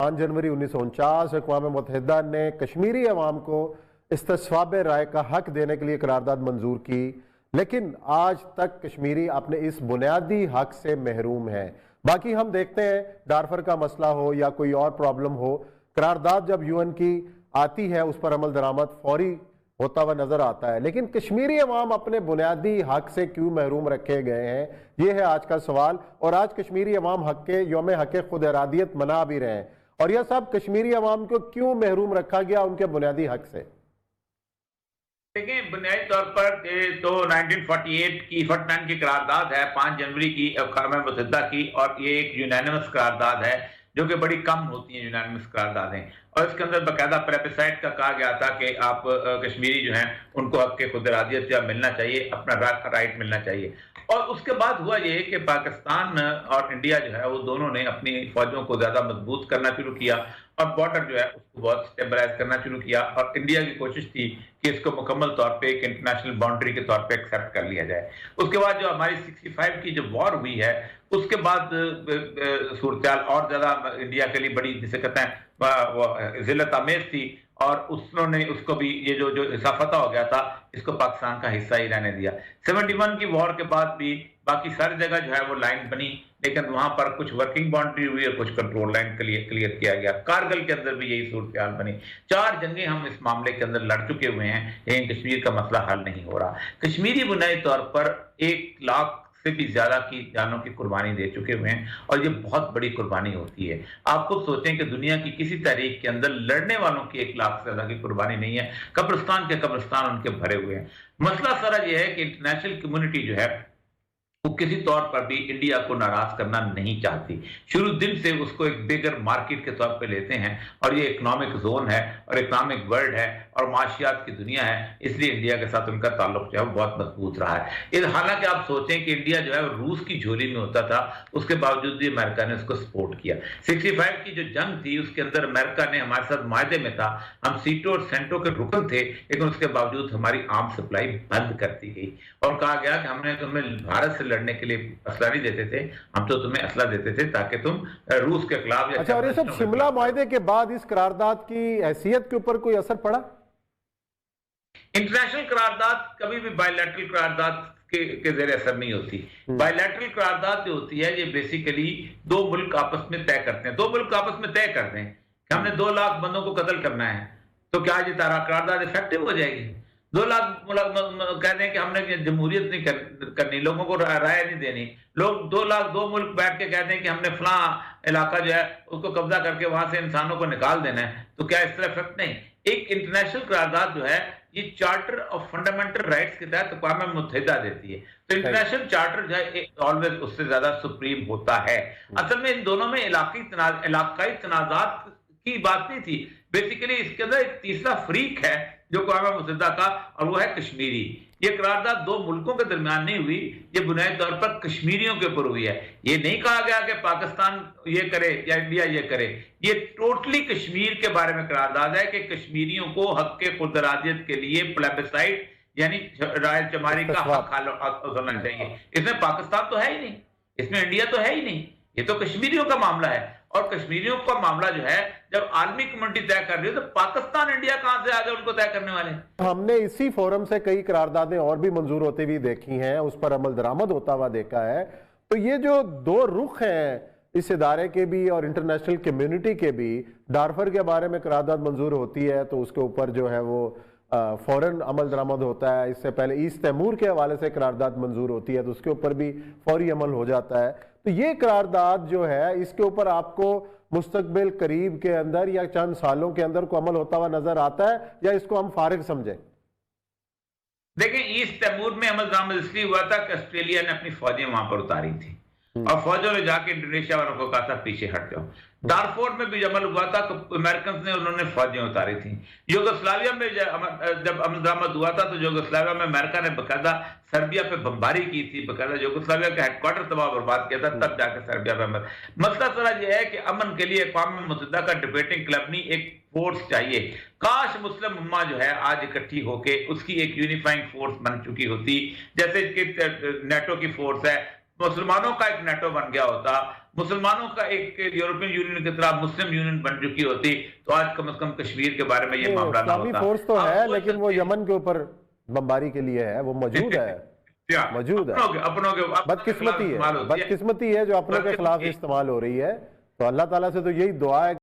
5 जनवरी 1949 अक़वाम मुत्तहिदा ने कश्मीरी अवाम को इस्तिस्वाब राय का हक देने के लिए करारदाद मंजूर की, लेकिन आज तक कश्मीरी अपने इस बुनियादी हक से महरूम है। बाकी हम देखते हैं डारफर का मसला हो या कोई और प्रॉब्लम हो, करारदाद जब यूएन की आती है उस पर अमल दरामद फौरी होता हुआ नजर आता है, लेकिन कश्मीरी अवाम अपने बुनियादी हक से क्यों महरूम रखे गए हैं, ये है आज का सवाल। और आज कश्मीरी अवाम हक के यौम हक खुद इरादियत मना भी रहे हैं, और यह सब कश्मीरी अवाम को क्यों महरूम रखा गया उनके बुनियादी हक से। देखिए, बुनियादी तौर पर तो 1948 की 49 की करारदाद है, 5 जनवरी की अक़वाम मुत्तहिदा की, और ये एक यूनानिमस करारदाद है जो कि बड़ी कम होती है यूनानिमस करारदादें। और इसके अंदर बाकायदा प्लेबिसाइट का कहा गया था कि आप कश्मीरी जो हैं उनको हक के खुद इरादियत या मिलना चाहिए, अपना राइट मिलना चाहिए। और उसके बाद हुआ ये कि पाकिस्तान और इंडिया जो है वो दोनों ने अपनी फौजों को ज्यादा मजबूत करना शुरू किया और बॉर्डर जो है उसको बहुत स्टेबलाइज करना शुरू किया, और इंडिया की कोशिश थी कि इसको मुकम्मल तौर पे एक इंटरनेशनल बाउंड्री के तौर पे एक्सेप्ट कर लिया जाए। उसके बाद जो हमारी 65 की जो वॉर हुई है उसके बाद सूरत और ज्यादा इंडिया के लिए बड़ी, जिसे कहते हैं जिल्लत आमेज थी, और उन्होंने उसको भी ये जो हिस्सा फतह हो गया था इसको पाकिस्तान का हिस्सा ही रहने दिया। 71 की वॉर के बाद भी बाकी सारी जगह जो है वो लाइन बनी, लेकिन वहां पर कुछ वर्किंग बाउंड्री हुई और कुछ कंट्रोल लाइन क्लियर किया गया। कारगिल के अंदर भी यही सूरत बनी। 4 जंगें हम इस मामले के अंदर लड़ चुके हुए हैं, लेकिन कश्मीर का मसला हल नहीं हो रहा। कश्मीरी बुनियादी तौर पर 1 लाख से भी ज्यादा की जानों की कुर्बानी दे चुके हुए हैं, और ये बहुत बड़ी कुर्बानी होती है। आप खुद सोचें कि दुनिया की किसी तारीख के अंदर लड़ने वालों की 1 लाख से ज्यादा की कुर्बानी नहीं है। कब्रिस्तान के कब्रिस्तान उनके भरे हुए हैं। मसला सारा ये है कि इंटरनेशनल कम्युनिटी जो है वो किसी तौर पर भी इंडिया को नाराज करना नहीं चाहती। शुरू दिन से उसको एक बिगर मार्केट के तौर पे लेते हैं, और ये इकोनॉमिक जोन है और इकोनॉमिक वर्ल्ड है और माशियात की दुनिया है, इसलिए इंडिया के साथ उनका ताल्लुक जो है वो बहुत मजबूत रहा है। हालांकि आप सोचें कि इंडिया जो है रूस की झोली में होता था, उसके बावजूद भी अमेरिका ने उसको सपोर्ट किया। 65 की जो जंग थी उसके अंदर अमेरिका ने हमारे साथ मायदे में था, हम सीटो और सेंटो के रुकन थे, लेकिन उसके बावजूद हमारी आर्म सप्लाई बंद कर दी गई और कहा गया कि हमने तुम्हें भारत से लड़ने के लिए असला नहीं देते थे, हम तो तुम्हें असला देते थे ताकि तुम रूस के खिलाफ। अच्छा, और ये सब शिमला मायदे के बाद इस करारदाद की हैसियत के ऊपर कोई असर पड़ा? इंटरनेशनल करारदाद कभी भी बायलैटरल करारदाद के जरिए असर नहीं होती। बायलैटरल करारदाद जो होती है ये बेसिकली 2 मुल्क आपस में तय करते हैं। 2 मुल्क आपस में तय करते हैं कि हमने 2 लाख बंदों को कत्ल करना है, तो क्या ये तारा करारदाद इफेक्टिव हो जाएगी? 2 लाख कहते हैं कि हमने जमहूरियत नहीं करनी, लोगों को राय नहीं देनी। लोग 2 लाख 2 मुल्क बैठ के कहते हैं कि हमने फला इलाका जो है उसको कब्जा करके वहां से इंसानों को निकाल देना है, तो क्या इस तरह इफेक्ट नहीं? एक इंटरनेशनल करारदाद जो है ये चार्टर ऑफ फंडामेंटल राइट्स के तहत अक़वाम मुत्तहिदा देती है, तो इंटरनेशनल चार्टर जो है ऑलवेज उससे ज्यादा सुप्रीम होता है। असल में इन दोनों में इलाकाई तनाजात की बात नहीं थी, बेसिकली इसके अंदर एक तीसरा फरीक है जो अक़वाम मुत्तहिदा का, और वो है कश्मीरी। ये करारदाद 2 मुल्कों के दरमियान नहीं हुई, ये बुनियादी तौर पर कश्मीरियों के ऊपर हुई है। ये नहीं कहा गया कि पाकिस्तान ये करे या इंडिया ये करे, ये टोटली कश्मीर के बारे में करारदाद है कि कश्मीरियों को हक के खुद इरादियत के लिए प्लेबिसाइट यानी राय चमारी का हक होना चाहिए। इसमें पाकिस्तान तो है ही नहीं, इसमें इंडिया तो है ही नहीं, ये तो कश्मीरियों का मामला है। और कश्मीरियों का मामला जो है जब आलमी कम्युनिटी तय कर रही है तो पाकिस्तान इंडिया कहां से आगे उनको तय करने वाले? हमने इसी फोरम से कई करारदादें और भी मंजूर होती हुई देखी हैं, उस पर अमल दरामद होता हुआ देखा है। तो ये जो 2 रुख हैं इस इदारे के भी और इंटरनेशनल कम्युनिटी के भी, डारफर के बारे में करारदाद मंजूर होती है तो उसके ऊपर जो है वो फौरन अमल दरामद होता है। इससे पहले ईस्ट तैमूर के हवाले से करारदाद मंजूर होती है तो उसके ऊपर भी फौरी अमल हो जाता है। तो ये करारदाद जो है इसके ऊपर आपको मुस्तकबिल करीब के अंदर या चंद सालों के अंदर को अमल होता हुआ नजर आता है, या इसको हम फारिग समझें? देखिए, ईस्ट तैमूर में अमल दरामद इसलिए हुआ था कि ऑस्ट्रेलिया ने अपनी फौजें वहां पर उतारी थी और फौजों ने जाके इंडोनेशिया वालों को कहा था पीछे हट जाओ। डारफोर में भी अमल हुआ था, अमेरिकन ने उन्होंने फौजें उतारी थी। यूगोस्लाविया में जब अमल दरामद हुआ था तो यूगोस्लाविया में अमेरिका ने बकायदा सर्बिया पे बमबारी की थी, बकायदा यूगोस्लाविया का हेडक्वार्टर तबाह बर्बाद किया था, तब जाकर सर्बिया पे अमल। मसला सारा यह है कि अमन के लिए अक़वाम मुत्तहिदा का डिबेटिंग क्लब नहीं, एक फोर्स चाहिए। काश मुस्लिम उम्मा जो है आज इकट्ठी होके उसकी एक यूनिफाइंग फोर्स बन चुकी होती, जैसे कि नेटो की फोर्स है, मुसलमानों का एक नेटो बन गया होता मुसलमानों का एक यूरोपियन यूनियन की तरह मुस्लिम यूनियन बन चुकी होती तो आज कम से कम कश्मीर के बारे में ये मामला ना होता। फोर्स तो है, लेकिन वो यमन के ऊपर बमबारी के लिए है, वो मौजूद है, मौजूद है। अपनों के बदकिस्मती है जो अपनों के खिलाफ इस्तेमाल हो रही है। तो अल्लाह ताला से तो यही दुआ है।